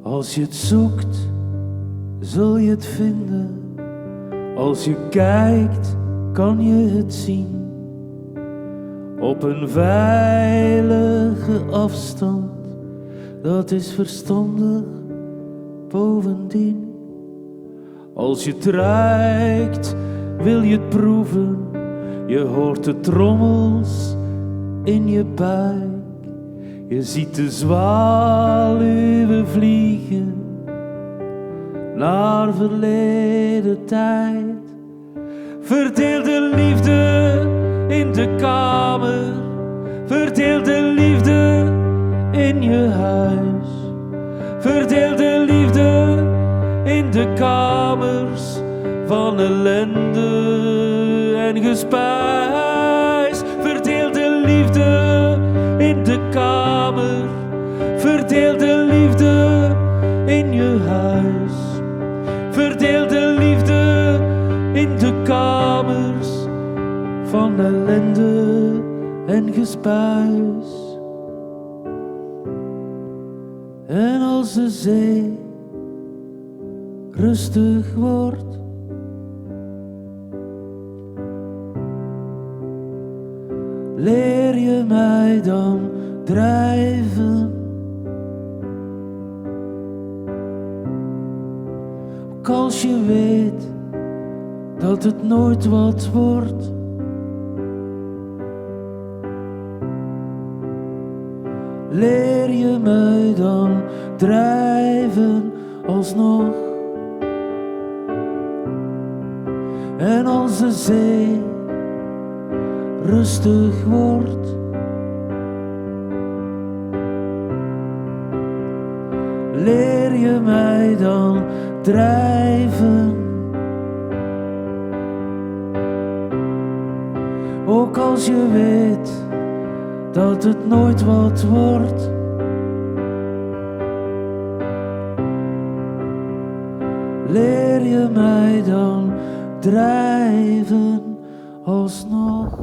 Als je het zoekt, zul je het vinden. Als je kijkt, kan je het zien. Op een veilige afstand, dat is verstandig bovendien. Als je het ruikt, wil je het proeven. Je hoort de trommels in je buik. Je ziet de zwaluwen vliegen naar verleden tijd. Verdeel de liefde in de kamer. Verdeel de liefde in je huis. Verdeel de liefde in de kamers van ellende en gespuis. Verdeel de liefde in de kamer. Verdeel de liefde in je huis. Verdeel de liefde in de kamers van ellende en gespuis. En als de zee rustig wordt, leer je mij dan drijven. Ook als je weet dat het nooit wat wordt. Leer je mij dan drijven alsnog. En als de zee rustig wordt, leer je mij dan drijven. Ook als je weet dat het nooit wat wordt. Leer je mij dan drijven alsnog.